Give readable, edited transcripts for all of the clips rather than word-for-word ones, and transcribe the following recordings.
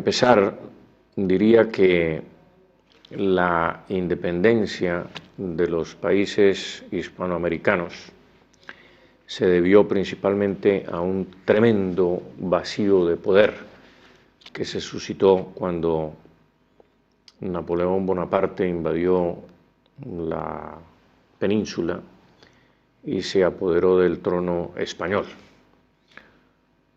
empezar, diría que la independencia de los países hispanoamericanos se debió principalmente a un tremendo vacío de poder que se suscitó cuando Napoleón Bonaparte invadió la península y se apoderó del trono español.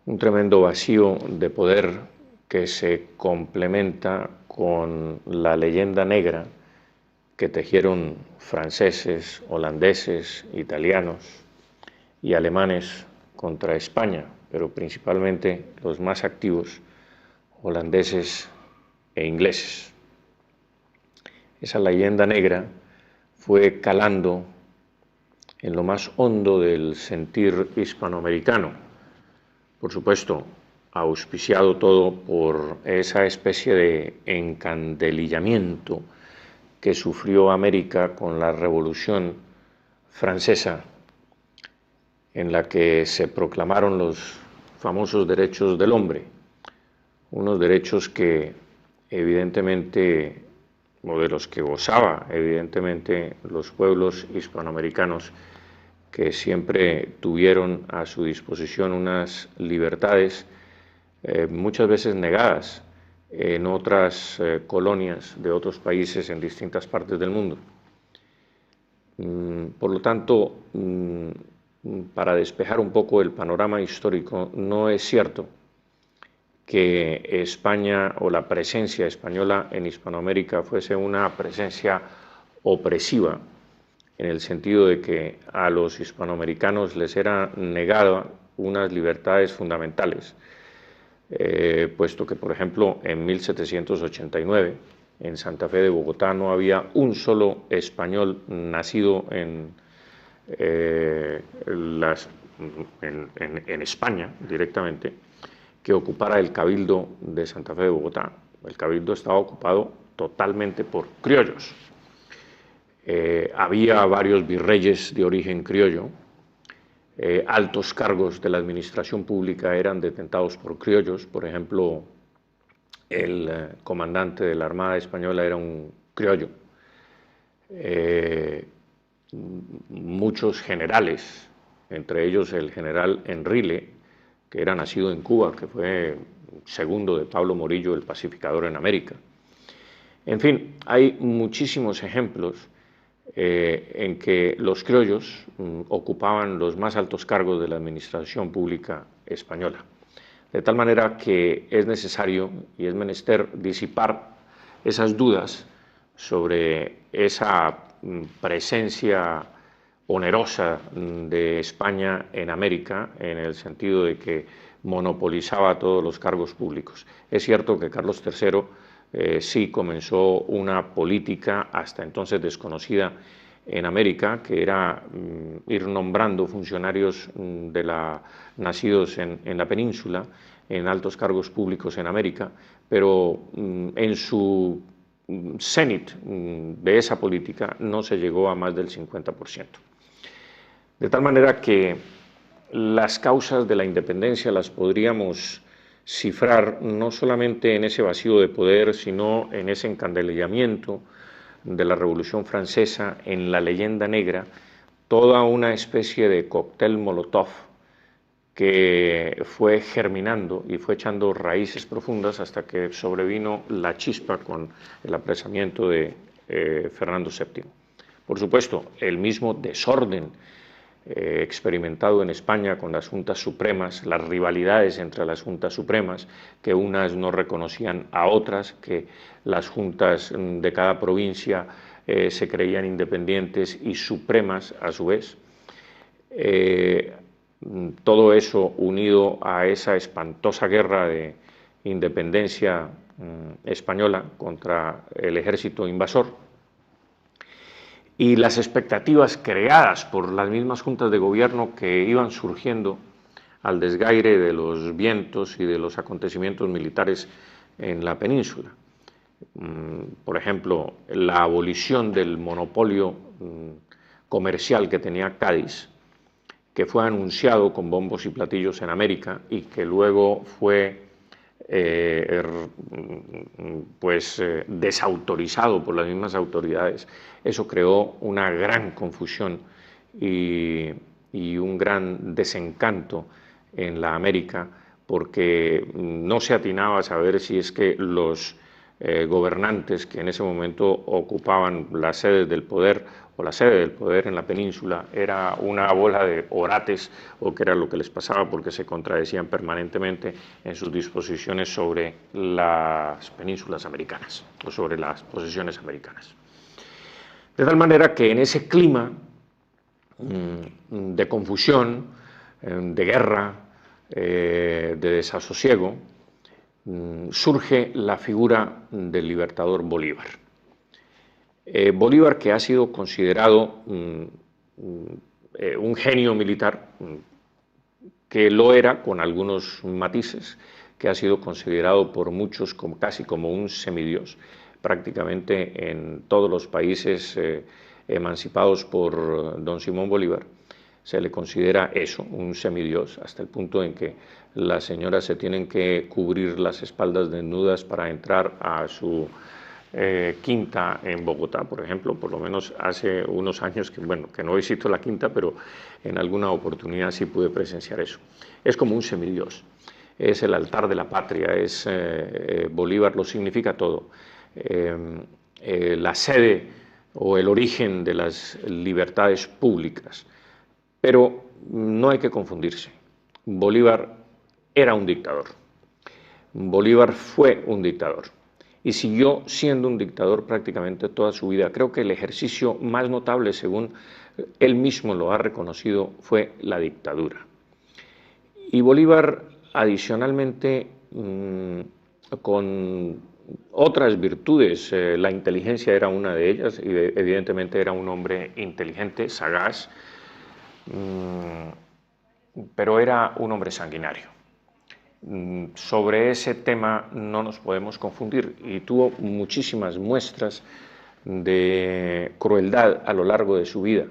Un tremendo vacío de poder que se complementa con la leyenda negra que tejieron franceses, holandeses, italianos y alemanes contra España, pero principalmente los más activos, holandeses e ingleses. Esa leyenda negra fue calando en lo más hondo del sentir hispanoamericano, por supuesto, auspiciado todo por esa especie de encandelillamiento que sufrió América con la Revolución Francesa, en la que se proclamaron los famosos derechos del hombre, unos derechos que evidentemente, o de los que gozaba evidentemente los pueblos hispanoamericanos, que siempre tuvieron a su disposición unas libertades muchas veces negadas en otras colonias de otros países en distintas partes del mundo. Por lo tanto, para despejar un poco el panorama histórico, no es cierto que España o la presencia española en Hispanoamérica fuese una presencia opresiva, en el sentido de que a los hispanoamericanos les era negada unas libertades fundamentales, puesto que, por ejemplo, en 1789, en Santa Fe de Bogotá, no había un solo español nacido en España directamente, que ocupara el Cabildo de Santa Fe de Bogotá. El Cabildo estaba ocupado totalmente por criollos. Había varios virreyes de origen criollo, altos cargos de la administración pública eran detentados por criollos, por ejemplo, el comandante de la Armada Española era un criollo. Muchos generales, entre ellos el general Enrile, que era nacido en Cuba, que fue segundo de Pablo Morillo, el pacificador en América. En fin, hay muchísimos ejemplos en que los criollos ocupaban los más altos cargos de la administración pública española. De tal manera que es necesario y es menester disipar esas dudas sobre esa presencia onerosa de España en América, en el sentido de que monopolizaba todos los cargos públicos. Es cierto que Carlos III sí comenzó una política hasta entonces desconocida en América, que era ir nombrando funcionarios nacidos en la península, en altos cargos públicos en América, pero en su cenit de esa política no se llegó a más del 50%. De tal manera que las causas de la independencia las podríamos cifrar no solamente en ese vacío de poder, sino en ese encandelillamiento de la Revolución Francesa, en la leyenda negra, toda una especie de cóctel Molotov que fue germinando y fue echando raíces profundas hasta que sobrevino la chispa con el apresamiento de Fernando VII. Por supuesto, el mismo desorden experimentado en España con las juntas supremas, las rivalidades entre las juntas supremas, que unas no reconocían a otras, que las juntas de cada provincia se creían independientes y supremas a su vez. Todo eso unido a esa espantosa guerra de independencia española contra el ejército invasor, y las expectativas creadas por las mismas juntas de gobierno que iban surgiendo al desgaire de los vientos y de los acontecimientos militares en la península. Por ejemplo, la abolición del monopolio comercial que tenía Cádiz, que fue anunciado con bombos y platillos en América y que luego fue desautorizado por las mismas autoridades, eso creó una gran confusión y un gran desencanto en la América, porque no se atinaba a saber si es que los gobernantes que en ese momento ocupaban la sede del poder o la sede del poder en la península era una bola de orates o qué era lo que les pasaba, porque se contradecían permanentemente en sus disposiciones sobre las penínsulas americanas o sobre las posesiones americanas. De tal manera que en ese clima de confusión, de guerra, de desasosiego, surge la figura del libertador Bolívar. Bolívar, que ha sido considerado un genio militar, que lo era con algunos matices, que ha sido considerado por muchos casi como un semidios, prácticamente en todos los países emancipados por don Simón Bolívar, se le considera eso, un semidios, hasta el punto en que las señoras se tienen que cubrir las espaldas desnudas para entrar a su quinta en Bogotá, por ejemplo. Por lo menos hace unos años que no visito la quinta, pero en alguna oportunidad sí pude presenciar eso. Es como un semidios, es el altar de la patria, Bolívar lo significa todo. La sede o el origen de las libertades públicas. Pero no hay que confundirse. Bolívar era un dictador. Bolívar fue un dictador y siguió siendo un dictador prácticamente toda su vida. Creo que el ejercicio más notable, según él mismo lo ha reconocido, fue la dictadura. Y Bolívar, adicionalmente, con otras virtudes, la inteligencia era una de ellas, y evidentemente era un hombre inteligente, sagaz, pero era un hombre sanguinario. Sobre ese tema no nos podemos confundir, y tuvo muchísimas muestras de crueldad a lo largo de su vida.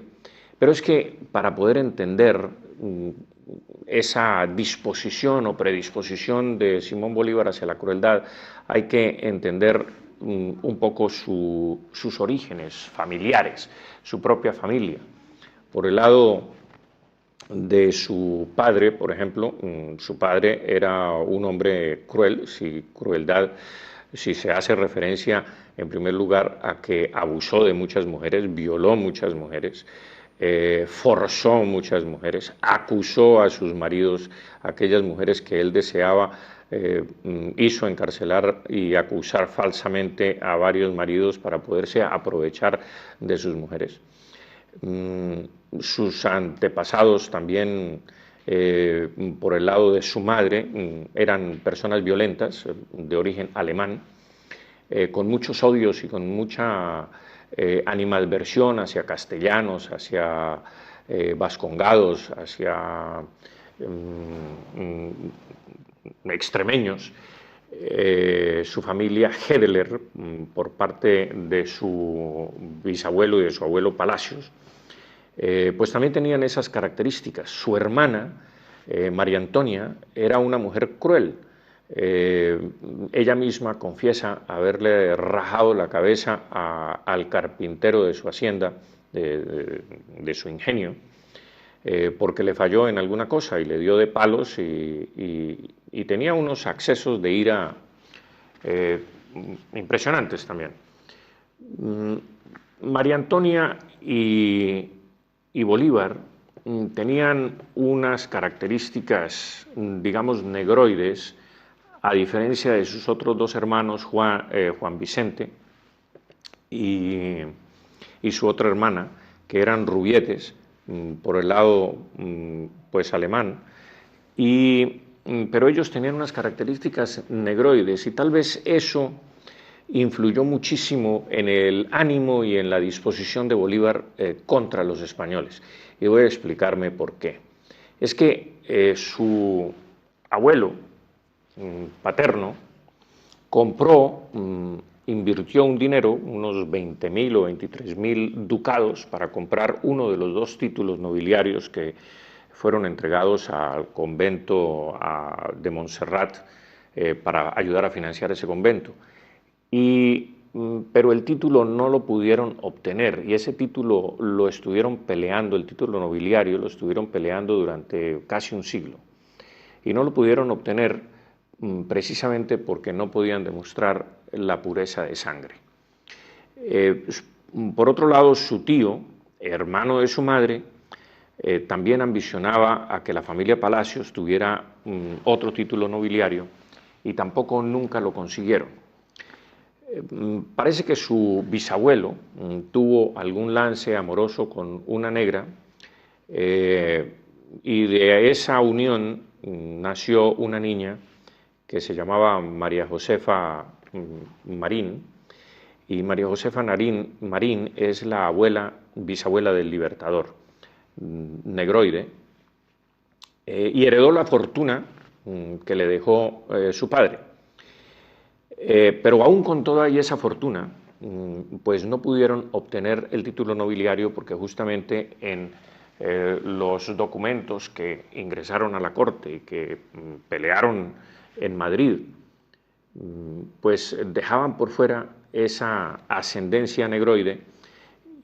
Pero es que para poder entender esa disposición o predisposición de Simón Bolívar hacia la crueldad, hay que entender un poco sus orígenes familiares, su propia familia. Por el lado de su padre, por ejemplo, su padre era un hombre cruel, si se hace referencia en primer lugar a que abusó de muchas mujeres, violó muchas mujeres, forzó muchas mujeres, acusó a sus maridos, aquellas mujeres que él deseaba, hizo encarcelar y acusar falsamente a varios maridos para poderse aprovechar de sus mujeres. Sus antepasados también, por el lado de su madre, eran personas violentas, de origen alemán, con muchos odios y con mucha animadversión hacia castellanos, hacia vascongados, hacia extremeños. Su familia Hedler, por parte de su bisabuelo y de su abuelo Palacios, pues también tenían esas características. Su hermana, María Antonia, era una mujer cruel. Ella misma confiesa haberle rajado la cabeza al carpintero de su hacienda, de su ingenio, porque le falló en alguna cosa y le dio de palos y tenía unos accesos de ira impresionantes también. María Antonia y Bolívar tenían unas características, digamos, negroides, a diferencia de sus otros dos hermanos, Juan Vicente y su otra hermana, que eran rubietes, por el lado pues alemán, pero ellos tenían unas características negroides, y tal vez eso influyó muchísimo en el ánimo y en la disposición de Bolívar contra los españoles. Y voy a explicarme por qué. Es que su abuelo paterno compró, invirtió un dinero, unos 20.000 o 23.000 ducados, para comprar uno de los dos títulos nobiliarios que fueron entregados al convento de Montserrat para ayudar a financiar ese convento. Pero el título no lo pudieron obtener y ese título lo estuvieron peleando, el título nobiliario lo estuvieron peleando durante casi un siglo y no lo pudieron obtener precisamente porque no podían demostrar la pureza de sangre. Por otro lado, su tío, hermano de su madre, también ambicionaba a que la familia Palacios tuviera otro título nobiliario y tampoco nunca lo consiguieron. Parece que su bisabuelo tuvo algún lance amoroso con una negra y de esa unión nació una niña que se llamaba María Josefa Marín, y María Josefa Marín es la bisabuela del Libertador, negroide, y heredó la fortuna que le dejó su padre. Pero aún con toda esa fortuna, pues no pudieron obtener el título nobiliario porque justamente en los documentos que ingresaron a la corte y que pelearon en Madrid, pues dejaban por fuera esa ascendencia negroide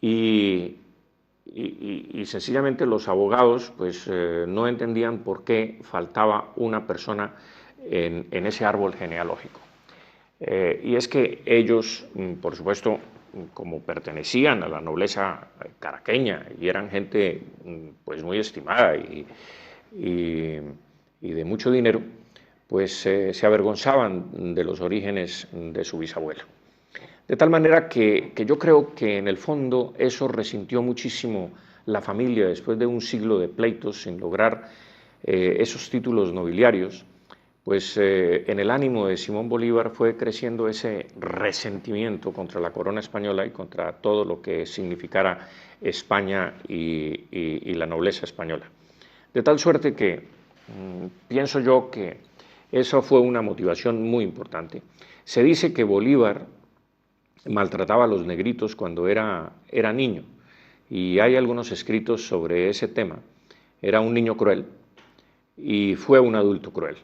y sencillamente los abogados pues no entendían por qué faltaba una persona en ese árbol genealógico. Y es que ellos, por supuesto, como pertenecían a la nobleza caraqueña y eran gente pues muy estimada y de mucho dinero, pues se avergonzaban de los orígenes de su bisabuelo. De tal manera que yo creo que en el fondo eso resintió muchísimo la familia después de un siglo de pleitos sin lograr esos títulos nobiliarios. Pues en el ánimo de Simón Bolívar fue creciendo ese resentimiento contra la corona española y contra todo lo que significara España y la nobleza española. De tal suerte que pienso yo que eso fue una motivación muy importante. Se dice que Bolívar maltrataba a los negritos cuando era niño y hay algunos escritos sobre ese tema. Era un niño cruel y fue un adulto cruel.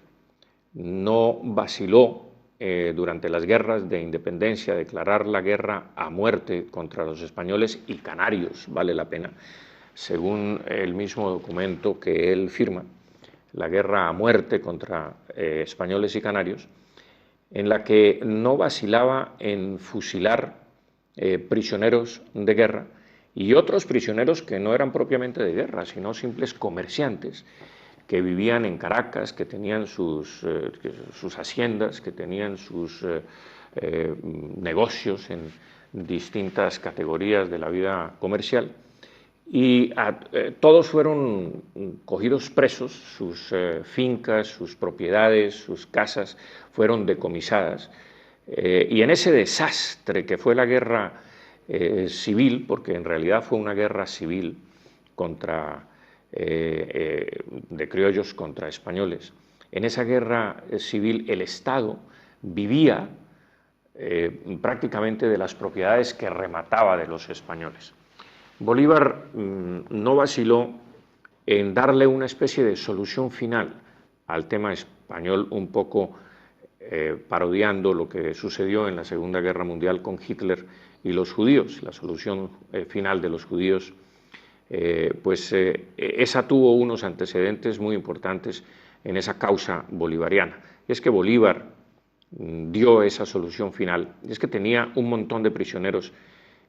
No vaciló durante las guerras de independencia, declarar la guerra a muerte contra los españoles y canarios, vale la pena, según el mismo documento que él firma, la guerra a muerte contra españoles y canarios, en la que no vacilaba en fusilar prisioneros de guerra y otros prisioneros que no eran propiamente de guerra, sino simples comerciantes, que vivían en Caracas, que tenían sus haciendas, que tenían sus negocios en distintas categorías de la vida comercial. Y todos fueron cogidos presos, sus fincas, sus propiedades, sus casas fueron decomisadas. Y en ese desastre que fue la guerra civil, porque en realidad fue una guerra civil de criollos contra españoles. En esa guerra civil el Estado vivía prácticamente de las propiedades que remataba de los españoles. Bolívar no vaciló en darle una especie de solución final al tema español, un poco parodiando lo que sucedió en la Segunda Guerra Mundial con Hitler y los judíos, la solución final de los judíos. Esa tuvo unos antecedentes muy importantes en esa causa bolivariana. Y es que Bolívar dio esa solución final, y es que tenía un montón de prisioneros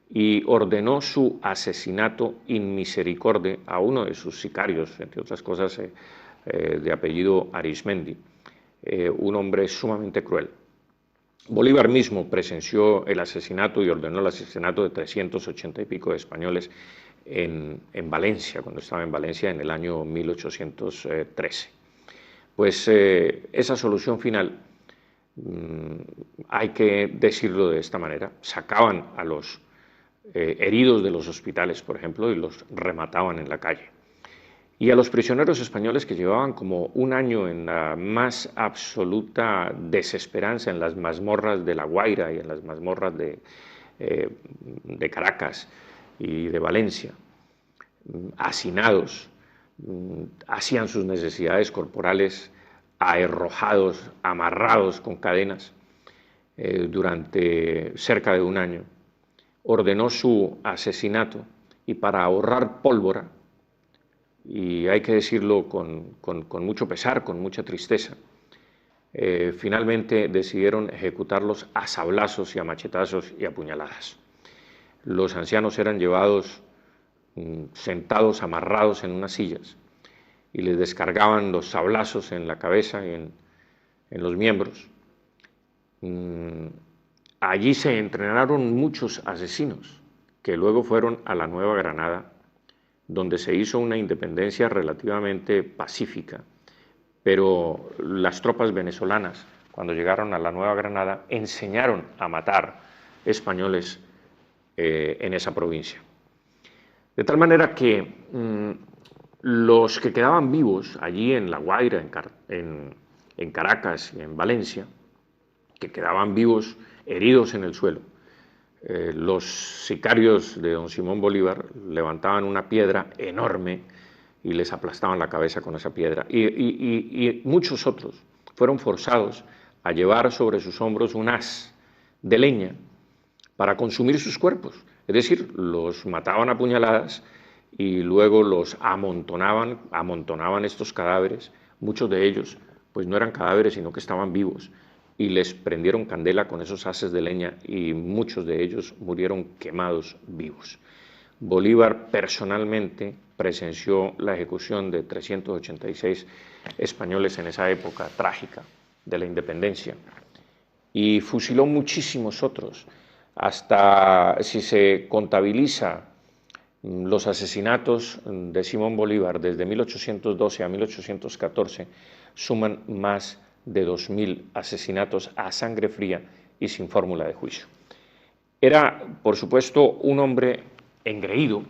y ordenó su asesinato in misericordia a uno de sus sicarios, entre otras cosas de apellido Arismendi, un hombre sumamente cruel. Bolívar mismo presenció el asesinato y ordenó el asesinato de 380 y pico de españoles en Valencia, cuando estaba en Valencia en el año 1813. Pues esa solución final, hay que decirlo de esta manera, sacaban a los heridos de los hospitales, por ejemplo, y los remataban en la calle. Y a los prisioneros españoles que llevaban como un año en la más absoluta desesperanza en las mazmorras de La Guaira y en las mazmorras de Caracas y de Valencia, hacinados, hacían sus necesidades corporales aherrojados, amarrados con cadenas durante cerca de un año. Ordenó su asesinato y para ahorrar pólvora, y hay que decirlo con mucho pesar, con mucha tristeza, finalmente decidieron ejecutarlos a sablazos y a machetazos y a puñaladas. Los ancianos eran llevados sentados, amarrados en unas sillas, y les descargaban los sablazos en la cabeza y en los miembros. Allí se entrenaron muchos asesinos que luego fueron a la Nueva Granada, donde se hizo una independencia relativamente pacífica, pero las tropas venezolanas, cuando llegaron a la Nueva Granada, enseñaron a matar españoles en esa provincia. De tal manera que los que quedaban vivos allí en La Guaira, en Caracas y en Valencia, que quedaban vivos, heridos en el suelo, los sicarios de don Simón Bolívar levantaban una piedra enorme y les aplastaban la cabeza con esa piedra. Y muchos otros fueron forzados a llevar sobre sus hombros un haz de leña para consumir sus cuerpos. Es decir, los mataban a puñaladas y luego los amontonaban estos cadáveres. Muchos de ellos pues no eran cadáveres, sino que estaban vivos, y les prendieron candela con esos haces de leña y muchos de ellos murieron quemados vivos. Bolívar personalmente presenció la ejecución de 386 españoles en esa época trágica de la independencia y fusiló muchísimos otros. Hasta si se contabiliza los asesinatos de Simón Bolívar desde 1812 a 1814, suman más de 2000 asesinatos a sangre fría y sin fórmula de juicio. Era, por supuesto, un hombre engreído,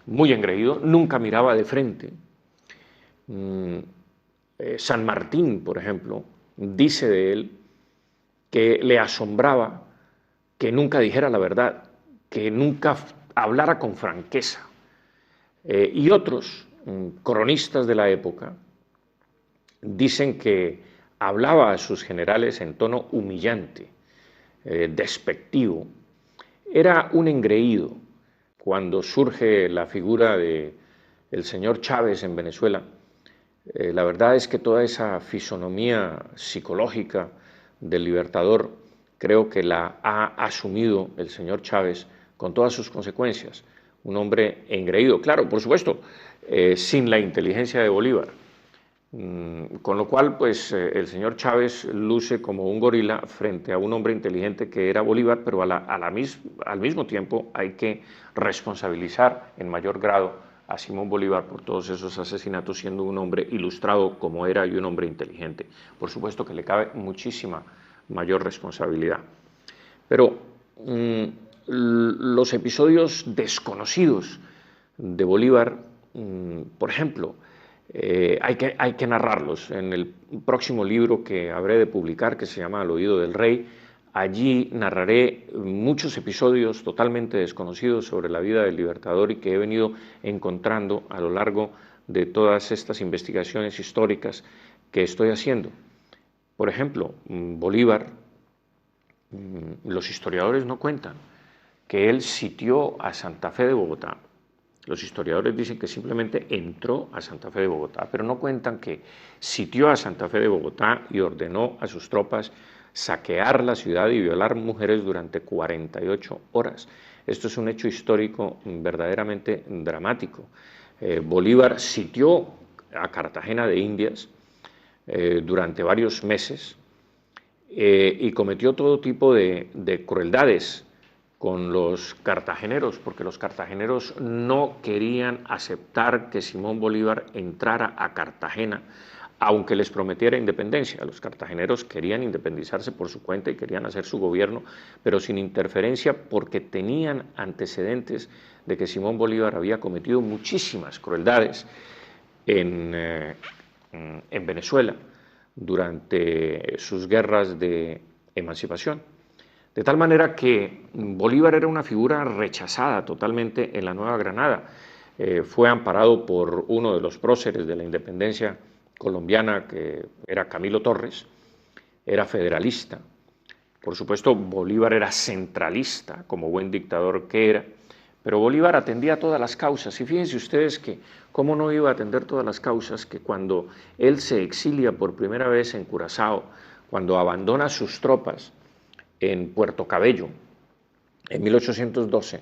muy engreído, nunca miraba de frente. San Martín, por ejemplo, dice de él que le asombraba que nunca dijera la verdad, que nunca hablara con franqueza. Y otros cronistas de la época dicen que hablaba a sus generales en tono humillante, despectivo. Era un engreído. Cuando surge la figura del señor Chávez en Venezuela, la verdad es que toda esa fisonomía psicológica del libertador creo que la ha asumido el señor Chávez con todas sus consecuencias. Un hombre engreído, claro, por supuesto, sin la inteligencia de Bolívar. Con lo cual, pues el señor Chávez luce como un gorila frente a un hombre inteligente que era Bolívar, pero al mismo tiempo hay que responsabilizar en mayor grado a Simón Bolívar por todos esos asesinatos, siendo un hombre ilustrado como era y un hombre inteligente. Por supuesto que le cabe muchísima mayor responsabilidad. Pero los episodios desconocidos de Bolívar, por ejemplo, hay que narrarlos. En el próximo libro que habré de publicar, que se llama Al oído del rey, allí narraré muchos episodios totalmente desconocidos sobre la vida del libertador y que he venido encontrando a lo largo de todas estas investigaciones históricas que estoy haciendo. Por ejemplo, Bolívar, los historiadores no cuentan que él sitió a Santa Fe de Bogotá. Los historiadores dicen que simplemente entró a Santa Fe de Bogotá, pero no cuentan que sitió a Santa Fe de Bogotá y ordenó a sus tropas saquear la ciudad y violar mujeres durante 48 horas. Esto es un hecho histórico verdaderamente dramático. Bolívar sitió a Cartagena de Indias durante varios meses y cometió todo tipo de crueldades con los cartageneros, porque los cartageneros no querían aceptar que Simón Bolívar entrara a Cartagena, aunque les prometiera independencia. Los cartageneros querían independizarse por su cuenta y querían hacer su gobierno, pero sin interferencia, porque tenían antecedentes de que Simón Bolívar había cometido muchísimas crueldades en Venezuela durante sus guerras de emancipación. De tal manera que Bolívar era una figura rechazada totalmente en la Nueva Granada. Fue amparado por uno de los próceres de la independencia colombiana, que era Camilo Torres, era federalista. Por supuesto, Bolívar era centralista, como buen dictador que era, pero Bolívar atendía todas las causas. Y fíjense ustedes que cómo no iba a atender todas las causas, que cuando él se exilia por primera vez en Curazao, cuando abandona sus tropas en Puerto Cabello en 1812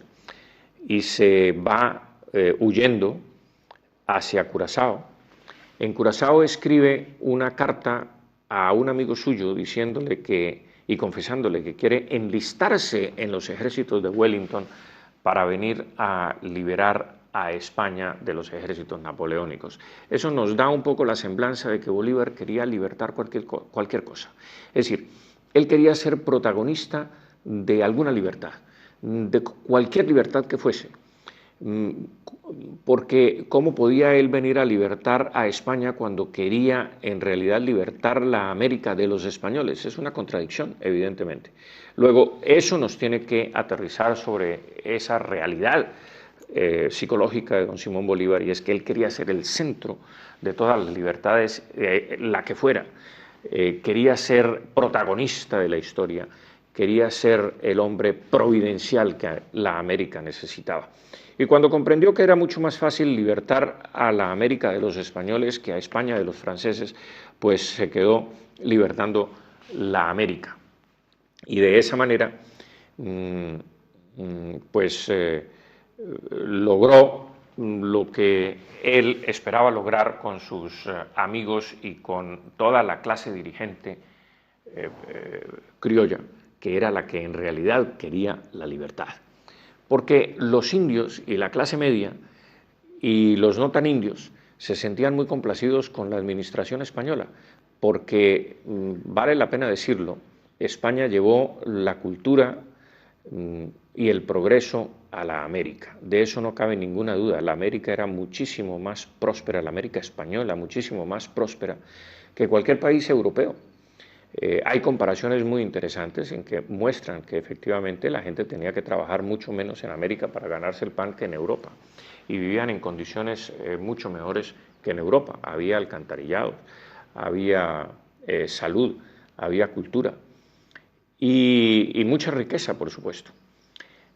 y se va huyendo hacia Curazao, en Curazao escribe una carta a un amigo suyo diciéndole y confesándole que quiere enlistarse en los ejércitos de Wellington para venir a liberar a España de los ejércitos napoleónicos. Eso nos da un poco la semblanza de que Bolívar quería libertar cualquier cosa. Es decir, él quería ser protagonista de alguna libertad, de cualquier libertad que fuese. Porque ¿cómo podía él venir a libertar a España cuando quería en realidad libertar la América de los españoles? Es una contradicción, evidentemente. Luego, eso nos tiene que aterrizar sobre esa realidad psicológica de don Simón Bolívar, y es que él quería ser el centro de todas las libertades, la que fuera. Quería ser protagonista de la historia, quería ser el hombre providencial que la América necesitaba. Y cuando comprendió que era mucho más fácil libertar a la América de los españoles que a España de los franceses, pues se quedó libertando la América. Y de esa manera, pues logró lo que él esperaba lograr con sus amigos y con toda la clase dirigente criolla, que era la que en realidad quería la libertad. Porque los indios y la clase media y los no tan indios se sentían muy complacidos con la administración española, porque, vale la pena decirlo, España llevó la cultura y el progreso a la América. De eso no cabe ninguna duda. La América era muchísimo más próspera, la América española, muchísimo más próspera que cualquier país europeo. Hay comparaciones muy interesantes en que muestran que efectivamente la gente tenía que trabajar mucho menos en América para ganarse el pan que en Europa, y vivían en condiciones mucho mejores que en Europa. Había alcantarillado, había salud, había cultura y mucha riqueza, por supuesto.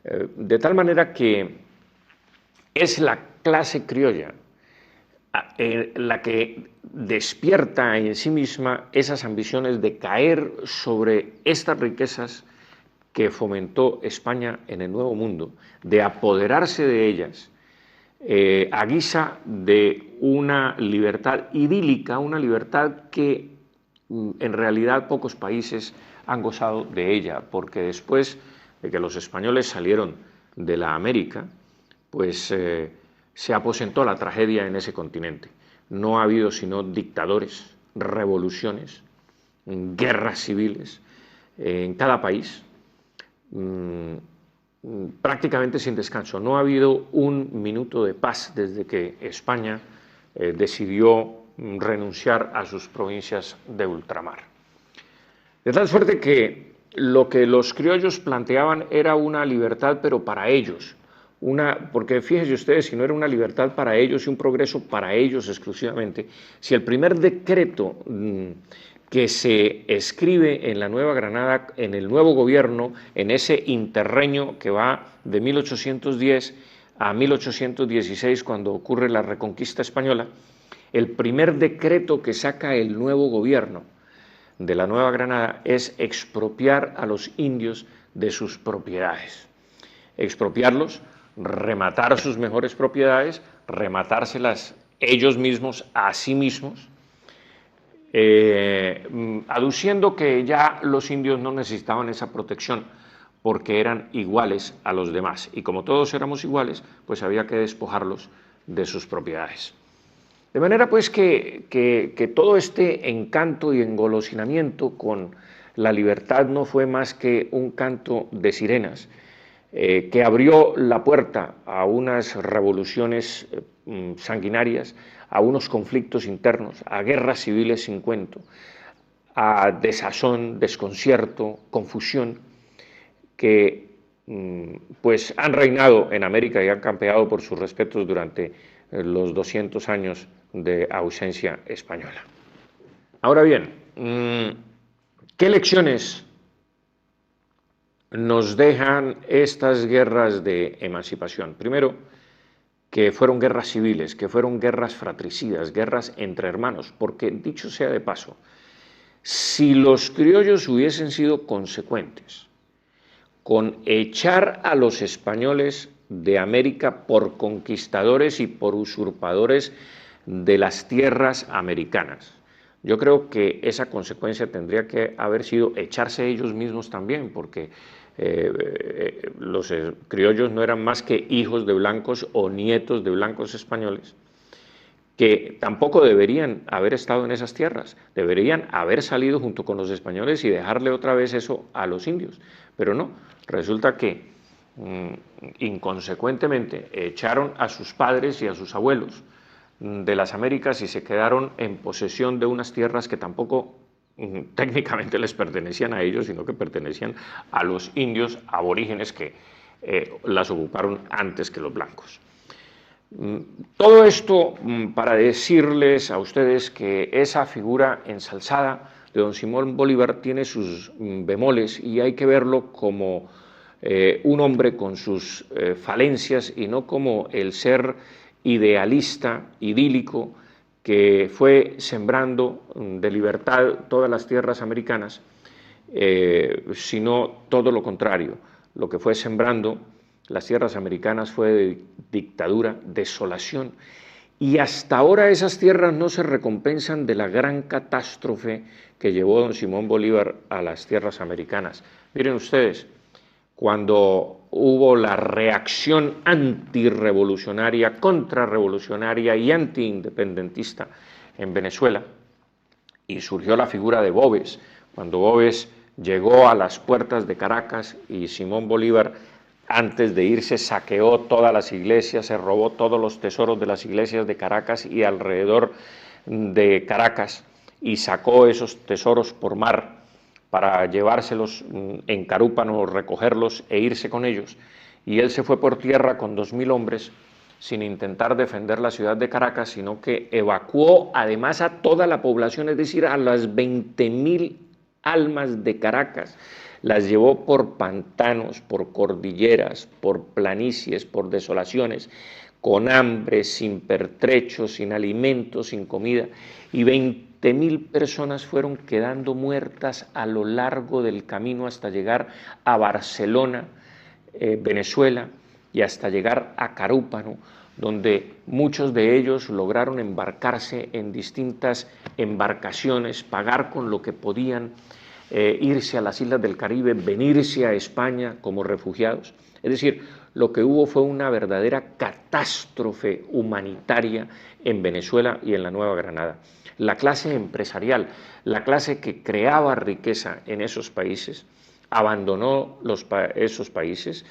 De tal manera que es la clase criolla la que despierta en sí misma esas ambiciones de caer sobre estas riquezas que fomentó España en el Nuevo Mundo, de apoderarse de ellas a guisa de una libertad idílica, una libertad que en realidad pocos países han gozado de ella, porque después de que los españoles salieron de la América, pues se aposentó la tragedia en ese continente. No ha habido sino dictadores, revoluciones, guerras civiles en cada país, prácticamente sin descanso. No ha habido un minuto de paz desde que España decidió renunciar a sus provincias de ultramar. De tal suerte que lo que los criollos planteaban era una libertad, pero para ellos. Porque fíjense ustedes, si no era una libertad para ellos y un progreso para ellos exclusivamente, si el primer decreto que se escribe en la Nueva Granada, en el nuevo gobierno, en ese interreño que va de 1810 a 1816, cuando ocurre la Reconquista Española, el primer decreto que saca el nuevo gobierno de la Nueva Granada es expropiar a los indios de sus propiedades. Expropiarlos, rematar sus mejores propiedades, rematárselas ellos mismos a sí mismos, aduciendo que ya los indios no necesitaban esa protección porque eran iguales a los demás. Y como todos éramos iguales, pues había que despojarlos de sus propiedades. De manera pues que todo este encanto y engolosinamiento con la libertad no fue más que un canto de sirenas que abrió la puerta a unas revoluciones sanguinarias, a unos conflictos internos, a guerras civiles sin cuento, a desazón, desconcierto, confusión, que pues han reinado en América y han campeado por sus respetos durante los 200 años de ausencia española. Ahora bien, ¿qué lecciones nos dejan estas guerras de emancipación? Primero, que fueron guerras civiles, que fueron guerras fratricidas, guerras entre hermanos, porque dicho sea de paso, si los criollos hubiesen sido consecuentes con echar a los españoles de América por conquistadores y por usurpadores de las tierras americanas, yo creo que esa consecuencia tendría que haber sido echarse ellos mismos también, porque los criollos no eran más que hijos de blancos o nietos de blancos españoles, que tampoco deberían haber estado en esas tierras, deberían haber salido junto con los españoles y dejarle otra vez eso a los indios, pero no, resulta que inconsecuentemente echaron a sus padres y a sus abuelos de las Américas y se quedaron en posesión de unas tierras que tampoco técnicamente les pertenecían a ellos, sino que pertenecían a los indios aborígenes que las ocuparon antes que los blancos. Todo esto para decirles a ustedes que esa figura ensalzada de don Simón Bolívar tiene sus bemoles y hay que verlo como un hombre con sus falencias y no como el ser idealista, idílico, que fue sembrando de libertad todas las tierras americanas, sino todo lo contrario. Lo que fue sembrando las tierras americanas fue de dictadura, desolación, y hasta ahora esas tierras no se recompensan de la gran catástrofe que llevó don Simón Bolívar a las tierras americanas. Miren ustedes, cuando hubo la reacción antirrevolucionaria, contrarrevolucionaria y antiindependentista en Venezuela, y surgió la figura de Boves, cuando Boves llegó a las puertas de Caracas y Simón Bolívar, antes de irse, saqueó todas las iglesias, se robó todos los tesoros de las iglesias de Caracas y alrededor de Caracas y sacó esos tesoros por mar para llevárselos en Carúpano, recogerlos e irse con ellos. Y él se fue por tierra con 2000 hombres sin intentar defender la ciudad de Caracas, sino que evacuó además a toda la población, es decir, a las 20.000 almas de Caracas. Las llevó por pantanos, por cordilleras, por planicies, por desolaciones, con hambre, sin pertrechos, sin alimentos, sin comida, y 20.000 personas fueron quedando muertas a lo largo del camino hasta llegar a Barcelona, Venezuela, y hasta llegar a Carúpano, donde muchos de ellos lograron embarcarse en distintas embarcaciones, pagar con lo que podían, irse a las islas del Caribe, venirse a España como refugiados. Es decir, lo que hubo fue una verdadera catástrofe humanitaria en Venezuela y en la Nueva Granada. La clase empresarial, la clase que creaba riqueza en esos países, abandonó esos países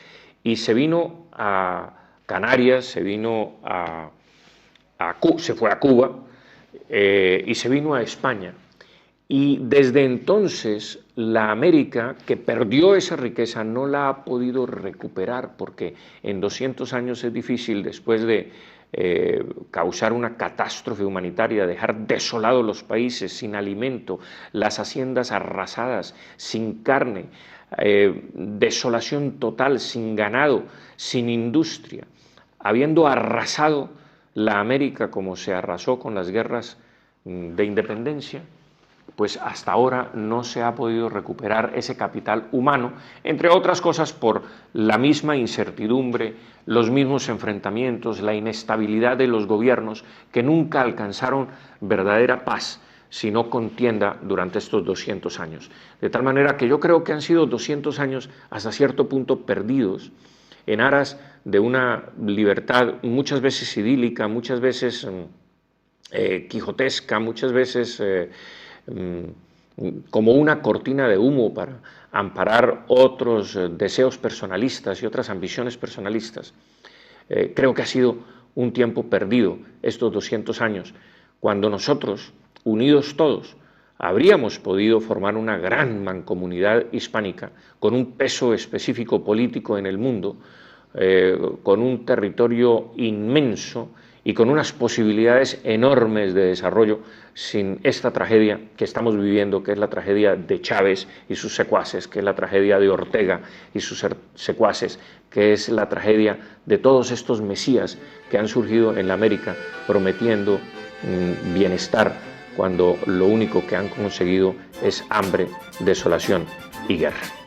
y se vino a Canarias, se fue a Cuba y se vino a España. Y desde entonces la América, que perdió esa riqueza, no la ha podido recuperar, porque en 200 años es difícil, después de causar una catástrofe humanitaria, dejar desolados los países, sin alimento, las haciendas arrasadas, sin carne, desolación total, sin ganado, sin industria, habiendo arrasado la América como se arrasó con las guerras de independencia, pues hasta ahora no se ha podido recuperar ese capital humano, entre otras cosas por la misma incertidumbre, los mismos enfrentamientos, la inestabilidad de los gobiernos que nunca alcanzaron verdadera paz, sino contienda durante estos 200 años. De tal manera que yo creo que han sido 200 años hasta cierto punto perdidos en aras de una libertad muchas veces idílica, muchas veces quijotesca, muchas veces como una cortina de humo para amparar otros deseos personalistas y otras ambiciones personalistas. Creo que ha sido un tiempo perdido estos 200 años, cuando nosotros, unidos todos, habríamos podido formar una gran mancomunidad hispánica con un peso específico político en el mundo, con un territorio inmenso y con unas posibilidades enormes de desarrollo sin esta tragedia que estamos viviendo, que es la tragedia de Chávez y sus secuaces, que es la tragedia de Ortega y sus secuaces, que es la tragedia de todos estos mesías que han surgido en la América prometiendo bienestar cuando lo único que han conseguido es hambre, desolación y guerra.